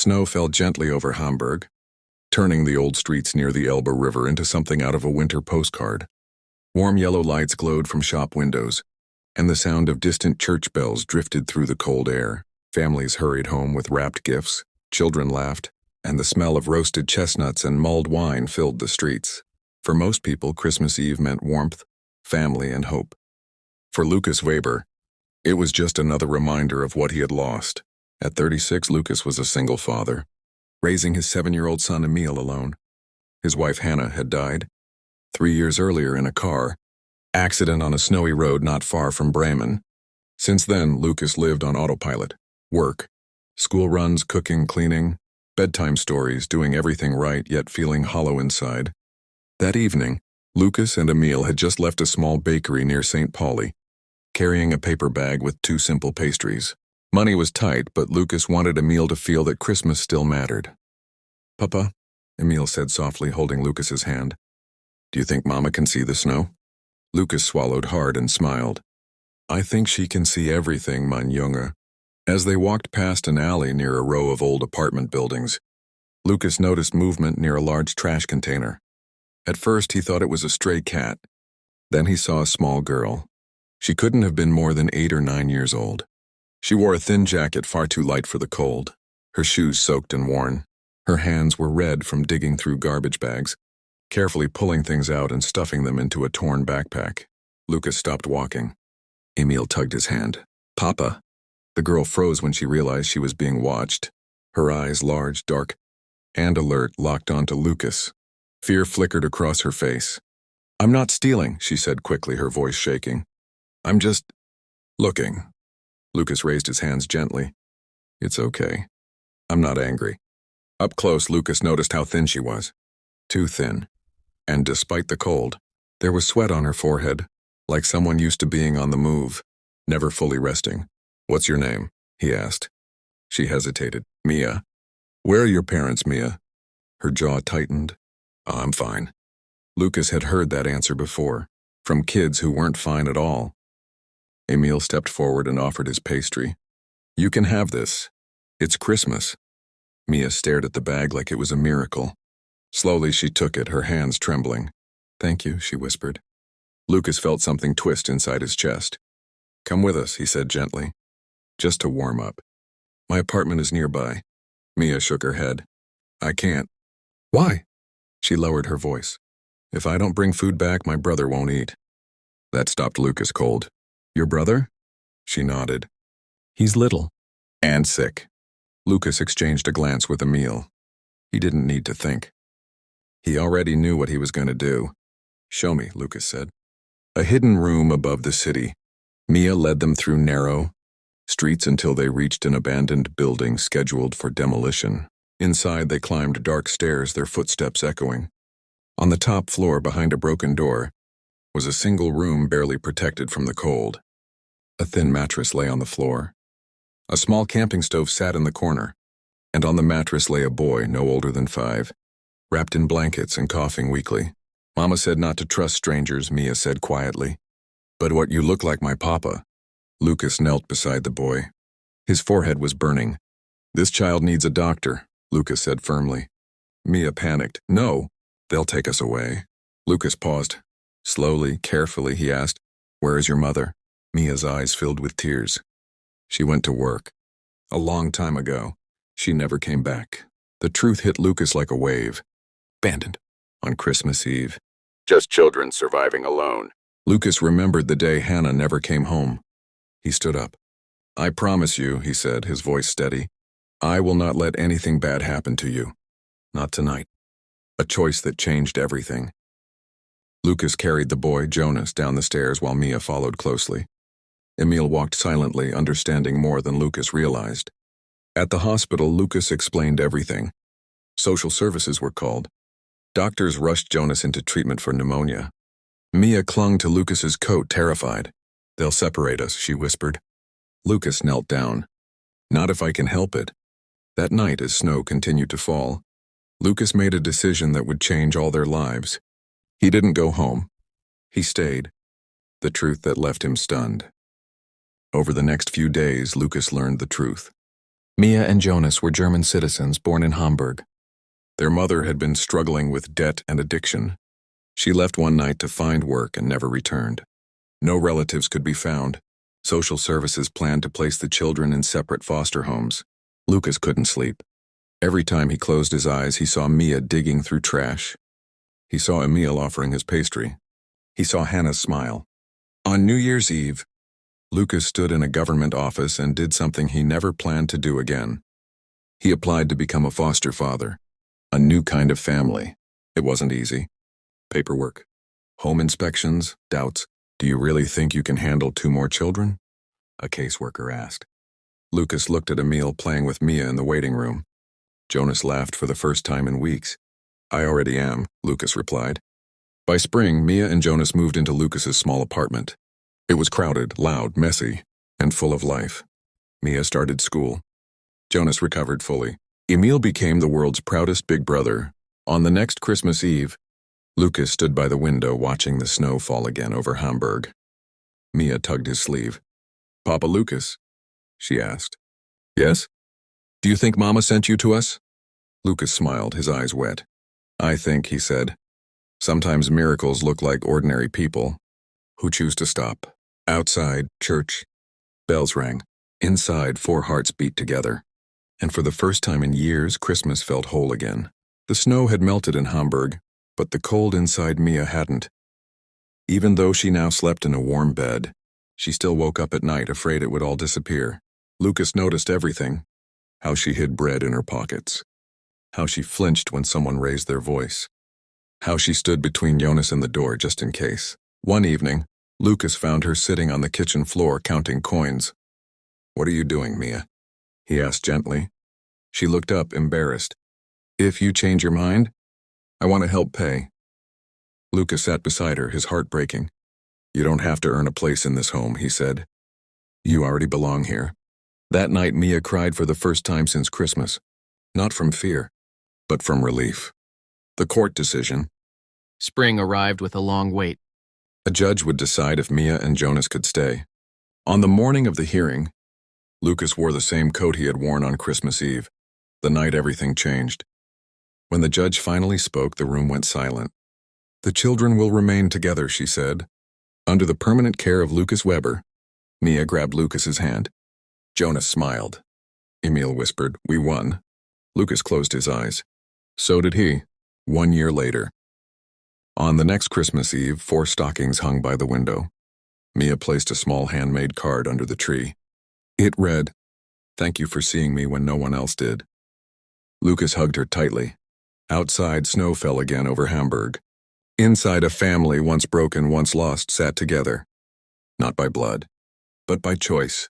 Snow fell gently over Hamburg, turning the old streets near the Elbe River into something out of a winter postcard. Warm yellow lights glowed from shop windows, and the sound of distant church bells drifted through the cold air. Families hurried home with wrapped gifts, children laughed, and the smell of roasted chestnuts and mulled wine filled the streets. For most people, Christmas Eve meant warmth, family, and hope. For Lucas Weber, it was just another reminder of what he had lost. At 36, Lucas was a single father, raising his 7-year-old son Emil alone. His wife Hannah had died 3 years earlier in a car accident on a snowy road not far from Bremen. Since then, Lucas lived on autopilot. Work, school runs, cooking, cleaning, bedtime stories, doing everything right yet feeling hollow inside. That evening, Lucas and Emil had just left a small bakery near St. Pauli, carrying a paper bag with 2 simple pastries. Money was tight, but Lucas wanted Emil to feel that Christmas still mattered. "Papa," Emil said softly, holding Lucas's hand, "do you think Mama can see the snow?" Lucas swallowed hard and smiled. "I think she can see everything, mein Junge." As they walked past an alley near a row of old apartment buildings, Lucas noticed movement near a large trash container. At first, he thought it was a stray cat. Then he saw a small girl. She couldn't have been more than 8 or 9 years old. She wore a thin jacket far too light for the cold, her shoes soaked and worn. Her hands were red from digging through garbage bags, carefully pulling things out and stuffing them into a torn backpack. Lucas stopped walking. Emil tugged his hand. "Papa." The girl froze when she realized she was being watched. Her eyes, large, dark, and alert, locked onto Lucas. Fear flickered across her face. "I'm not stealing," she said quickly, her voice shaking. "I'm just looking." Lucas raised his hands gently. "It's okay. I'm not angry." Up close, Lucas noticed how thin she was. Too thin. And despite the cold, there was sweat on her forehead, like someone used to being on the move, never fully resting. "What's your name?" he asked. She hesitated. "Mia." "Where are your parents, Mia?" Her jaw tightened. "Oh, I'm fine." Lucas had heard that answer before, from kids who weren't fine at all. Emil stepped forward and offered his pastry. "You can have this. It's Christmas." Mia stared at the bag like it was a miracle. Slowly she took it, her hands trembling. "Thank you," she whispered. Lucas felt something twist inside his chest. "Come with us," he said gently. "Just to warm up. My apartment is nearby." Mia shook her head. "I can't." "Why?" She lowered her voice. "If I don't bring food back, my brother won't eat." That stopped Lucas cold. "Your brother?" She nodded. "He's little. And sick." Lucas exchanged a glance with Emil. He didn't need to think. He already knew what he was going to do. "Show me," Lucas said. A hidden room above the city. Mia led them through narrow streets until they reached an abandoned building scheduled for demolition. Inside, they climbed dark stairs, their footsteps echoing. On the top floor, behind a broken door, was a single room barely protected from the cold. A thin mattress lay on the floor. A small camping stove sat in the corner, and on the mattress lay a boy no older than 5, wrapped in blankets and coughing weakly. "Mama said not to trust strangers," Mia said quietly. "But what you look like my papa." Lucas knelt beside the boy. His forehead was burning. "This child needs a doctor," Lucas said firmly. Mia panicked. "No, they'll take us away." Lucas paused. Slowly, carefully, he asked, "Where is your mother?" Mia's eyes filled with tears. "She went to work. A long time ago. She never came back." The truth hit Lucas like a wave. Abandoned. On Christmas Eve. Just children surviving alone. Lucas remembered the day Hannah never came home. He stood up. "I promise you," he said, his voice steady, "I will not let anything bad happen to you. Not tonight." A choice that changed everything. Lucas carried the boy, Jonas, down the stairs while Mia followed closely. Emil walked silently, understanding more than Lucas realized. At the hospital, Lucas explained everything. Social services were called. Doctors rushed Jonas into treatment for pneumonia. Mia clung to Lucas's coat, terrified. "They'll separate us," she whispered. Lucas knelt down. "Not if I can help it." That night, as snow continued to fall, Lucas made a decision that would change all their lives. He didn't go home. He stayed. The truth that left him stunned. Over the next few days, Lucas learned the truth. Mia and Jonas were German citizens born in Hamburg. Their mother had been struggling with debt and addiction. She left one night to find work and never returned. No relatives could be found. Social services planned to place the children in separate foster homes. Lucas couldn't sleep. Every time he closed his eyes, he saw Mia digging through trash. He saw Emil offering his pastry. He saw Hannah smile. On New Year's Eve, Lucas stood in a government office and did something he never planned to do again. He applied to become a foster father, a new kind of family. It wasn't easy. Paperwork, home inspections, doubts. Do you really think you can handle 2 more children? A caseworker asked. Lucas looked at Emil playing with Mia in the waiting room. Jonas laughed for the first time in weeks. I already am, Lucas replied. By spring, Mia and Jonas moved into Lucas's small apartment. It was crowded, loud, messy, and full of life. Mia started school. Jonas recovered fully. Emil became the world's proudest big brother. On the next Christmas Eve, Lucas stood by the window watching the snow fall again over Hamburg. Mia tugged his sleeve. Papa Lucas? She asked. Yes? Do you think Mama sent you to us? Lucas smiled, his eyes wet. I think, he said. Sometimes miracles look like ordinary people who choose to stop. Outside, church. Bells rang. Inside, 4 hearts beat together. And for the first time in years, Christmas felt whole again. The snow had melted in Hamburg, but the cold inside Mia hadn't. Even though she now slept in a warm bed, she still woke up at night afraid it would all disappear. Lucas noticed everything. How she hid bread in her pockets. How she flinched when someone raised their voice. How she stood between Jonas and the door just in case. One evening, Lucas found her sitting on the kitchen floor counting coins. What are you doing, Mia? He asked gently. She looked up, embarrassed. If you change your mind, I want to help pay. Lucas sat beside her, his heart breaking. You don't have to earn a place in this home, he said. You already belong here. That night, Mia cried for the first time since Christmas. Not from fear, but from relief. The court decision. Spring arrived with a long wait. A judge would decide if Mia and Jonas could stay. On the morning of the hearing, Lucas wore the same coat he had worn on Christmas Eve. The night everything changed. When the judge finally spoke, the room went silent. The children will remain together, she said. Under the permanent care of Lucas Weber. Mia grabbed Lucas's hand. Jonas smiled. Emil whispered, we won. Lucas closed his eyes. So did he, 1 year later. On the next Christmas Eve, 4 stockings hung by the window. Mia placed a small handmade card under the tree. It read, thank you for seeing me when no one else did. Lucas hugged her tightly. Outside, snow fell again over Hamburg. Inside, a family, once broken, once lost, sat together. Not by blood, but by choice.